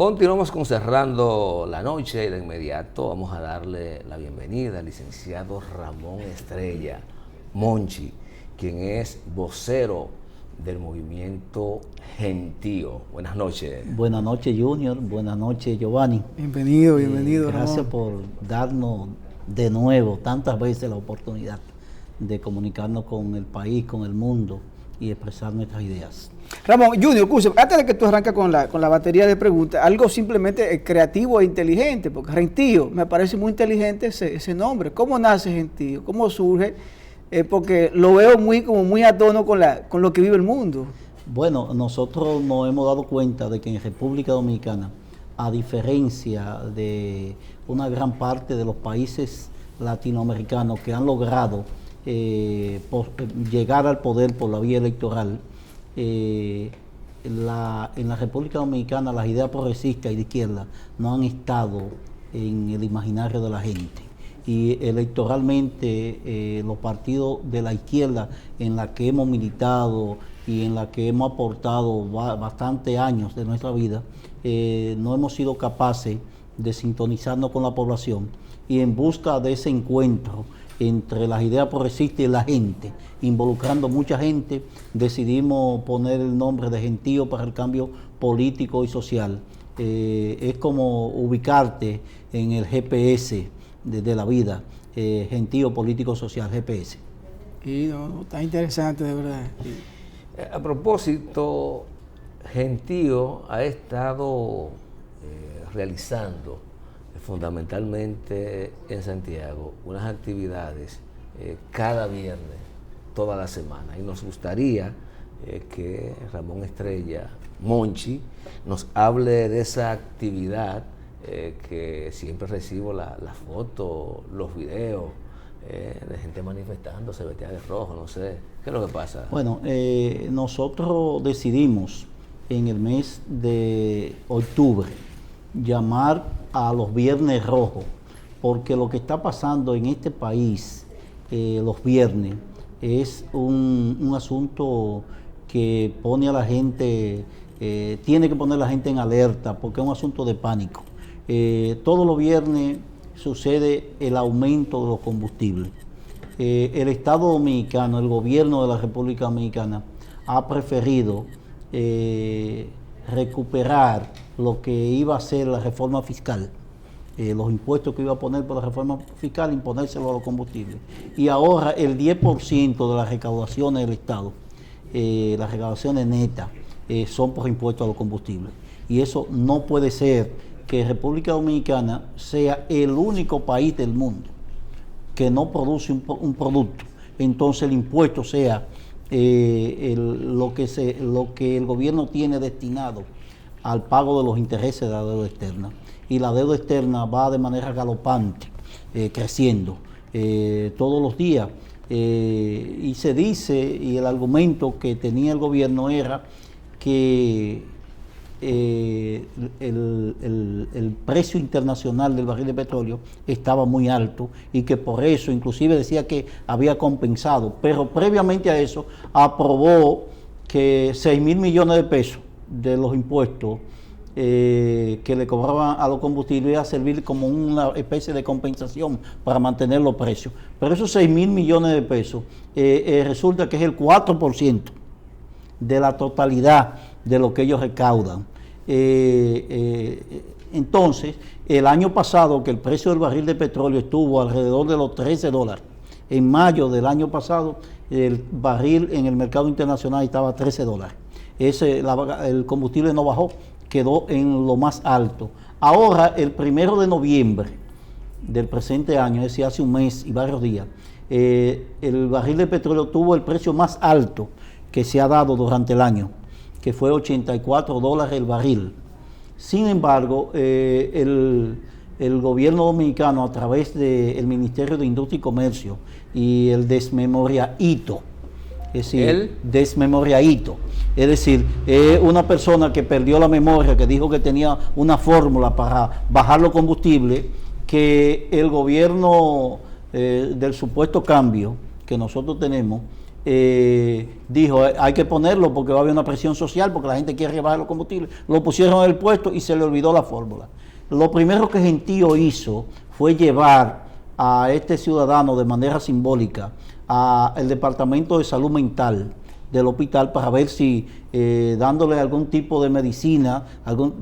Continuamos con Cerrando la Noche y de inmediato vamos a darle la bienvenida al licenciado Ramón Estrella Monchi, quien es vocero del movimiento Gentío. Buenas noches. Buenas noches, Junior. Buenas noches, Giovanni. Bienvenido, Gracias por darnos de nuevo tantas veces la oportunidad de comunicarnos con el país, con el mundo y expresar nuestras ideas. Ramón, Junior, escúchame, antes de que tú arranques con la batería de preguntas, algo simplemente creativo e inteligente, porque Gentío, me parece muy inteligente ese nombre. ¿Cómo nace Gentío? ¿Cómo surge? Porque lo veo como muy a tono con lo que vive el mundo. Bueno, nosotros nos hemos dado cuenta de que en República Dominicana, a diferencia de una gran parte de los países latinoamericanos que han logrado llegar al poder por la vía electoral, en la República Dominicana las ideas progresistas y de izquierda no han estado en el imaginario de la gente. Y electoralmente los partidos de la izquierda en la que hemos militado y en la que hemos aportado bastantes años de nuestra vida, no hemos sido capaces de sintonizarnos con la población, y en busca de ese encuentro entre las ideas progresistas y la gente, involucrando mucha gente, decidimos poner el nombre de Gentío para el cambio político y social. Es como ubicarte en el GPS de la vida, Gentío Político Social, GPS. Y no, está interesante, de verdad. A propósito, Gentío ha estado realizando fundamentalmente en Santiago unas actividades cada viernes, toda la semana, y nos gustaría que Ramón Estrella Monchi nos hable de esa actividad, que siempre recibo las fotos, los videos de gente manifestándose, vestida de rojo, no sé, ¿qué es lo que pasa? Bueno, nosotros decidimos en el mes de octubre llamar a los Viernes Rojos, porque lo que está pasando en este país los viernes es un asunto que pone a la gente, tiene que poner a la gente en alerta, porque es un asunto de pánico. Todos los viernes sucede el aumento de los combustibles. El Estado Dominicano, el gobierno de la República Dominicana, ha preferido recuperar lo que iba a ser la reforma fiscal, los impuestos que iba a poner por la reforma fiscal, imponérselo a los combustibles. Y ahora el 10% de las recaudaciones del Estado, las recaudaciones netas, son por impuestos a los combustibles. Y eso no puede ser, que República Dominicana sea el único país del mundo que no produce un producto, entonces el impuesto sea lo que el gobierno tiene destinado al pago de los intereses de la deuda externa. Y la deuda externa va de manera galopante, creciendo todos los días. Y se dice, y el argumento que tenía el gobierno era que el precio internacional del barril de petróleo estaba muy alto y que por eso inclusive decía que había compensado, pero previamente a eso aprobó que 6.000 millones de pesos de los impuestos que le cobraban a los combustibles iba a servir como una especie de compensación para mantener los precios. Pero esos 6.000 millones de pesos resulta que es el 4% de la totalidad de lo que ellos recaudan. Entonces, el año pasado, que el precio del barril de petróleo estuvo alrededor de los $13, en mayo del año pasado, el barril en el mercado internacional estaba a $13. El combustible no bajó, quedó en lo más alto. Ahora, el 1 de noviembre del presente año, es decir, hace un mes y varios días, el barril de petróleo tuvo el precio más alto que se ha dado durante el año, que fue $84 el barril. Sin embargo, el gobierno dominicano, a través del Ministerio de Industria y Comercio y el desmemoriadito, es decir, es decir, una persona que perdió la memoria, que dijo que tenía una fórmula para bajar los combustibles, que el gobierno del supuesto cambio que nosotros tenemos, dijo, hay que ponerlo porque va a haber una presión social, porque la gente quiere rebajar los combustibles. Lo pusieron en el puesto y se le olvidó la fórmula. Lo primero que Gentío hizo fue llevar a este ciudadano de manera simbólica al Departamento de Salud Mental del hospital para ver si dándole algún tipo de medicina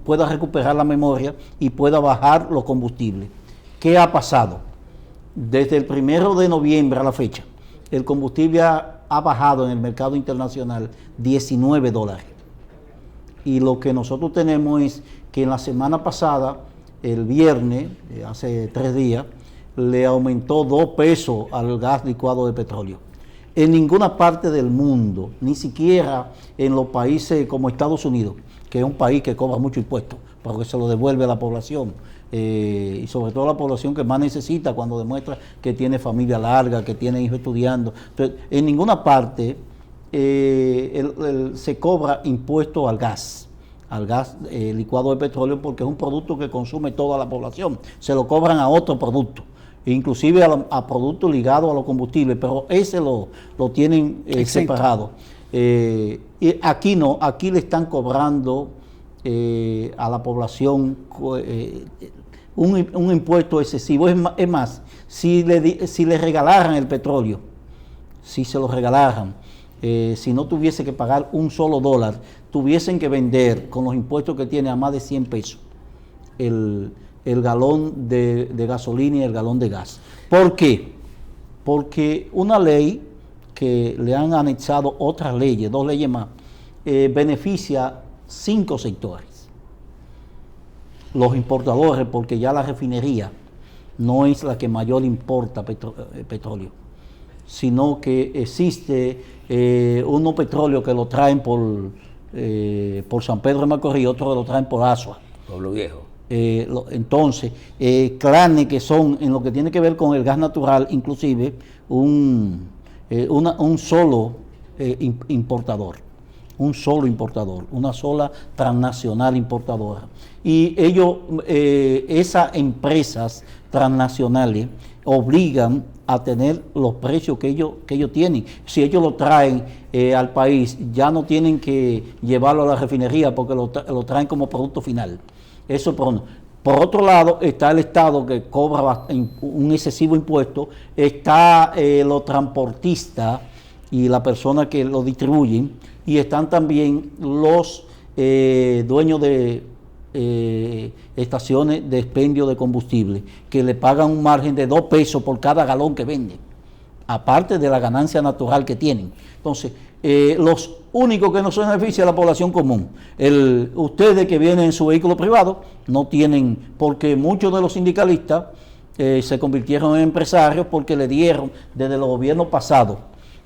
pueda recuperar la memoria y pueda bajar los combustibles. ¿Qué ha pasado? Desde el 1 de noviembre a la fecha, el combustible ha bajado en el mercado internacional $19. Y lo que nosotros tenemos es que en la semana pasada, el viernes, hace 3 días, le aumentó 2 pesos al gas licuado de petróleo. En ninguna parte del mundo, ni siquiera en los países como Estados Unidos, que es un país que cobra mucho impuestos, porque se lo devuelve a la población, y sobre todo la población que más necesita cuando demuestra que tiene familia larga, que tiene hijos estudiando. Entonces, en ninguna parte se cobra impuesto al gas licuado de petróleo, porque es un producto que consume toda la población. Se lo cobran a otro producto, inclusive a productos ligados a los combustibles, pero ese lo tienen separado. Y aquí no, aquí le están cobrando a la población un impuesto excesivo. Es más, si le regalaran el petróleo, si se lo regalaran, si no tuviese que pagar un solo dólar, tuviesen que vender con los impuestos que tiene a más de 100 pesos el galón de gasolina y el galón de gas. ¿Por qué? Porque una ley que le han anexado otras leyes, 2 leyes más, beneficia 5 sectores. Los importadores, porque ya la refinería no es la que mayor importa petróleo, sino que existe unos petróleos que lo traen por San Pedro de Macorís, otros que lo traen por Asua. Pueblo Viejo. Entonces, clanes que son, en lo que tiene que ver con el gas natural, inclusive un solo importador, una sola transnacional importadora. Y esas empresas transnacionales obligan a tener los precios que ellos tienen. Si ellos lo traen al país, ya no tienen que llevarlo a la refinería porque lo traen como producto final. Eso por uno. Por otro lado, está el Estado que cobra un excesivo impuesto, está los transportistas y la persona que lo distribuyen, y están también los dueños de estaciones de expendio de combustible, que le pagan un margen de 2 pesos por cada galón que venden, aparte de la ganancia natural que tienen. Entonces, los únicos que no se benefician es la población común. Ustedes que vienen en su vehículo privado no tienen, porque muchos de los sindicalistas se convirtieron en empresarios porque le dieron, desde los gobiernos pasados,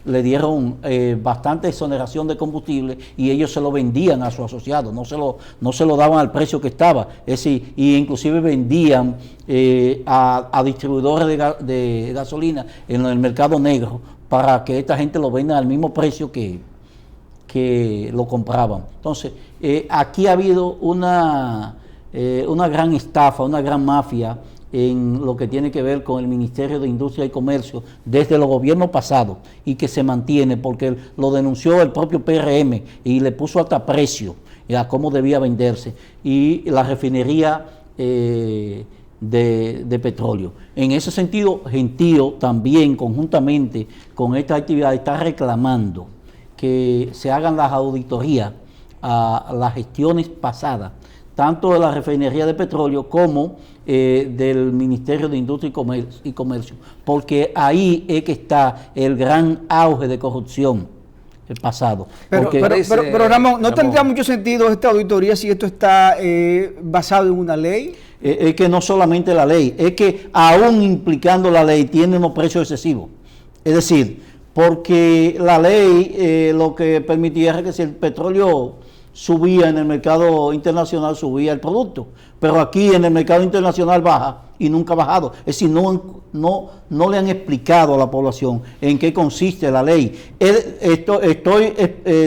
le dieron bastante exoneración de combustible y ellos se lo vendían a sus asociados, no se lo daban al precio que estaba. Es decir, y inclusive vendían a distribuidores de gasolina en el mercado negro para que esta gente lo venda al mismo precio que lo compraban. Entonces, aquí ha habido una gran estafa, una gran mafia en lo que tiene que ver con el Ministerio de Industria y Comercio desde los gobiernos pasados, y que se mantiene porque lo denunció el propio PRM y le puso hasta precio a cómo debía venderse, y la refinería de petróleo. En ese sentido, Gentío también, conjuntamente con esta actividad, está reclamando que se hagan las auditorías a las gestiones pasadas, tanto de la refinería de petróleo como del Ministerio de Industria y Comercio, porque ahí es que está el gran auge de corrupción pasado. Pero Ramón, ¿no tendría mucho sentido esta auditoría si esto está basado en una ley? Es que no solamente la ley, es que aún implicando la ley tiene unos precios excesivos. Es decir, porque la ley lo que permitía es que si el petróleo subía en el mercado internacional, subía el producto, pero aquí en el mercado internacional baja y nunca ha bajado. Es decir, no le han explicado a la población en qué consiste la ley. Estoy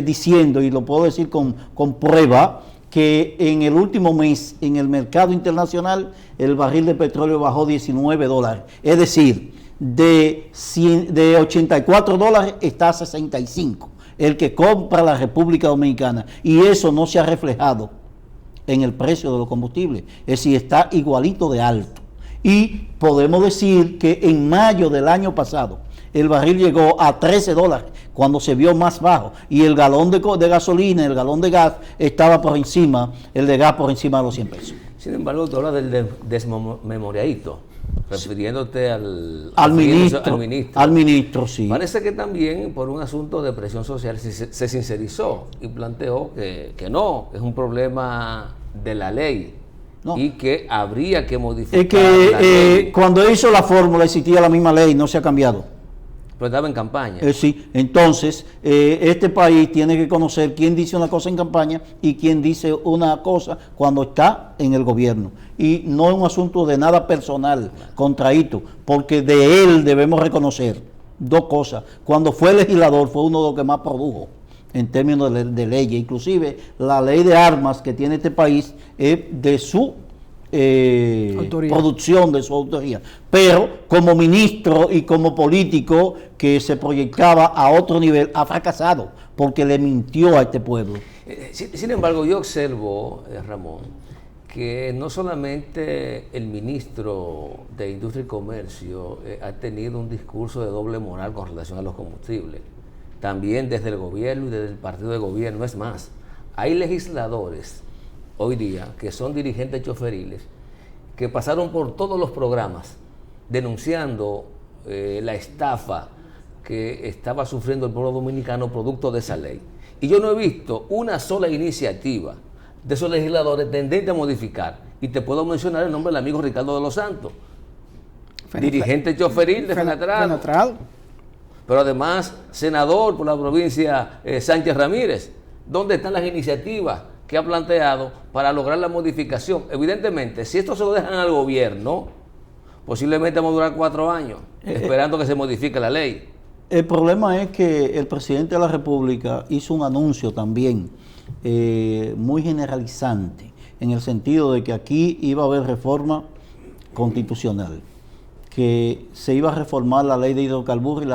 diciendo, y lo puedo decir con prueba, que en el último mes en el mercado internacional el barril de petróleo bajó $19. Es decir, de 84 dólares está a 65, el que compra la República Dominicana, y eso no se ha reflejado en el precio de los combustibles, es decir, está igualito de alto. Y podemos decir que en mayo del año pasado el barril llegó a 13 dólares cuando se vio más bajo, y el galón de gasolina, el galón de gas estaba por encima, el de gas por encima de los 100 pesos. Sin embargo, tú hablas del desmemoriadito, refiriéndote al ministro. Al ministro, sí. Parece que también por un asunto de presión social se sincerizó y planteó que no, es un problema de la ley. No. Y que habría que modificar es que la ley. Cuando hizo la fórmula existía la misma ley, no se ha cambiado. Pero estaba en campaña. Sí, entonces este país tiene que conocer quién dice una cosa en campaña y quién dice una cosa cuando está en el gobierno. Y no es un asunto de nada personal contra Hito, porque de él debemos reconocer dos cosas. Cuando fue legislador fue uno de los que más produjo en términos de leyes. Inclusive la ley de armas que tiene este país es de su producción, de su autoría, pero como ministro y como político que se proyectaba a otro nivel, ha fracasado porque le mintió a este pueblo. Sin embargo, yo observo, Ramón, que no solamente el ministro de Industria y Comercio ha tenido un discurso de doble moral con relación a los combustibles, también desde el gobierno y desde el partido de gobierno. Es más, hay legisladores hoy día que son dirigentes choferiles que pasaron por todos los programas denunciando la estafa que estaba sufriendo el pueblo dominicano producto de esa ley. Y yo no he visto una sola iniciativa de esos legisladores tendente a modificar. Y te puedo mencionar el nombre del amigo Ricardo de los Santos, dirigente choferil de Fenatrado, pero además senador por la provincia Sánchez Ramírez. ¿Dónde están las iniciativas que ha planteado para lograr la modificación? Evidentemente, si esto se lo dejan al gobierno, posiblemente vamos a durar 4 años esperando que se modifique la ley. El problema es que el presidente de la República hizo un anuncio también muy generalizante, en el sentido de que aquí iba a haber reforma constitucional, que se iba a reformar la ley de hidrocarburos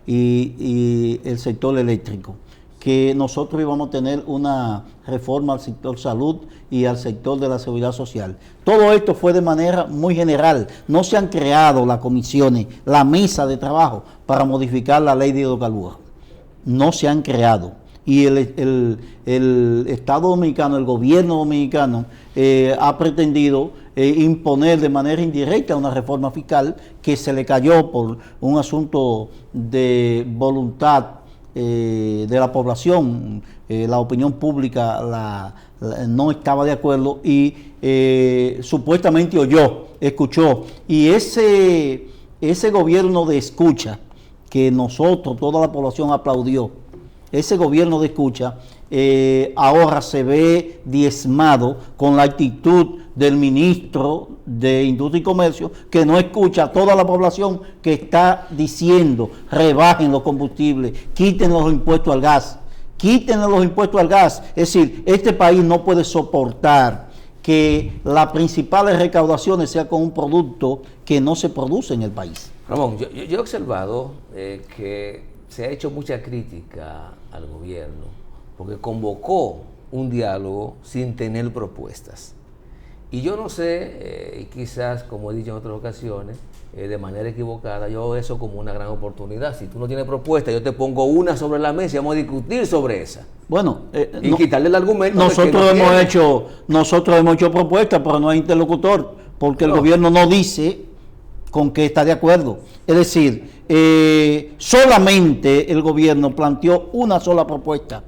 y el sector eléctrico, que nosotros íbamos a tener una reforma al sector salud y al sector de la seguridad social. Todo esto fue de manera muy general. No se han creado las comisiones, la mesa de trabajo para modificar la ley de hidrocarburos. No se han creado. Y el Estado dominicano, el gobierno dominicano, ha pretendido imponer de manera indirecta una reforma fiscal que se le cayó por un asunto de voluntad de la población. La opinión pública no estaba de acuerdo y supuestamente escuchó. Y ese gobierno de escucha que nosotros, toda la población aplaudió, ese gobierno de escucha ahora se ve diezmado con la actitud del ministro de Industria y Comercio, que no escucha a toda la población que está diciendo: rebajen los combustibles, quiten los impuestos al gas, quítenle los impuestos al gas. Es decir, este país no puede soportar que las principales recaudaciones sean con un producto que no se produce en el país. Ramón, yo he observado que se ha hecho mucha crítica al gobierno porque convocó un diálogo sin tener propuestas. Y yo no sé, quizás, como he dicho en otras ocasiones, de manera equivocada, yo veo eso como una gran oportunidad. Si tú no tienes propuesta, yo te pongo una sobre la mesa y vamos a discutir sobre esa. Bueno, y quitarle el argumento. Nosotros hemos hecho propuestas, pero no hay interlocutor, porque el gobierno no dice con qué está de acuerdo. Es decir, solamente el gobierno planteó una sola propuesta.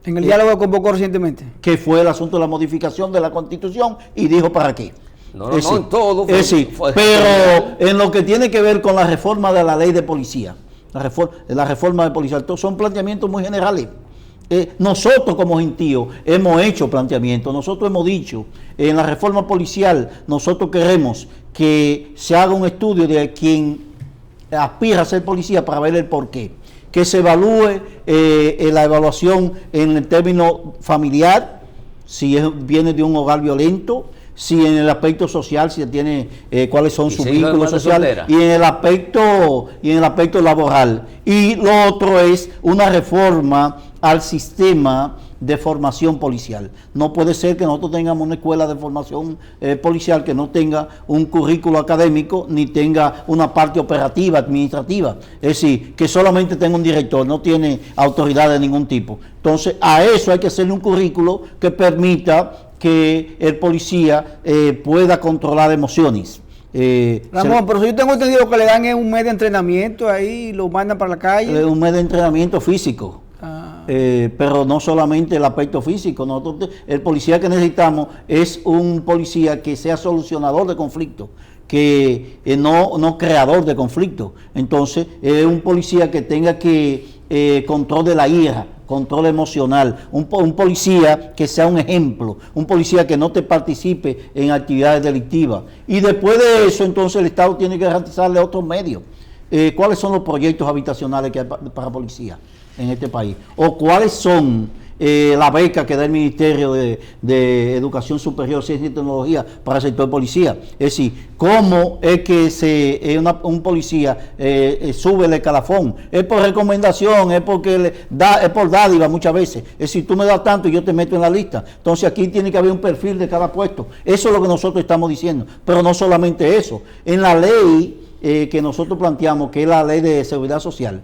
En el diálogo que convocó recientemente. Que fue el asunto de la modificación de la Constitución, y dijo para qué. No, en todo. Pero en lo que tiene que ver con la reforma de la ley de policía, la reforma de policía, son planteamientos muy generales. Nosotros como gentíos hemos hecho planteamientos. Nosotros hemos dicho, en la reforma policial, nosotros queremos que se haga un estudio de quien aspira a ser policía para ver el porqué. Que se evalúe la evaluación en el término familiar, si viene de un hogar violento, si en el aspecto social, si tiene cuáles son sus vínculos sociales, soltera. y en el aspecto laboral. Y lo otro es una reforma al sistema de formación policial. No puede ser que nosotros tengamos una escuela de formación policial que no tenga un currículo académico ni tenga una parte operativa, administrativa. Es decir, que solamente tenga un director, no tiene autoridad de ningún tipo. Entonces, a eso hay que hacerle un currículo que permita que el policía pueda controlar emociones. Ramón, pero si yo tengo entendido que le dan un mes de entrenamiento ahí y lo mandan para la calle. Un mes de entrenamiento físico. Pero no solamente el aspecto físico. Nosotros, el policía que necesitamos es un policía que sea solucionador de conflictos, que no creador de conflictos. Entonces, es un policía que tenga control de la ira, control emocional, un policía que sea un ejemplo, un policía que no te participe en actividades delictivas. Y después de eso, entonces el Estado tiene que garantizarle otros medios. ¿Cuáles son los proyectos habitacionales que hay para policía en este país? ¿O cuáles son la beca que da el Ministerio de Educación Superior, Ciencia y Tecnología para el sector policía? Es decir, ¿cómo es que un policía sube el escalafón? ¿Es por recomendación? ¿Es porque es por dádiva muchas veces? Es decir, tú me das tanto y yo te meto en la lista. Entonces aquí tiene que haber un perfil de cada puesto. Eso es lo que nosotros estamos diciendo. Pero no solamente eso. En la ley que nosotros planteamos, que es la ley de seguridad social,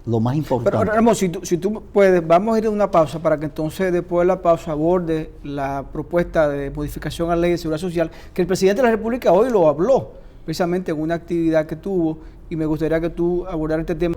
lo más importante. Pero Ramón, si tú puedes, vamos a ir a una pausa para que entonces después de la pausa aborde la propuesta de modificación a la ley de seguridad social, que el presidente de la República hoy lo habló, precisamente en una actividad que tuvo, y me gustaría que tú abordaras este tema.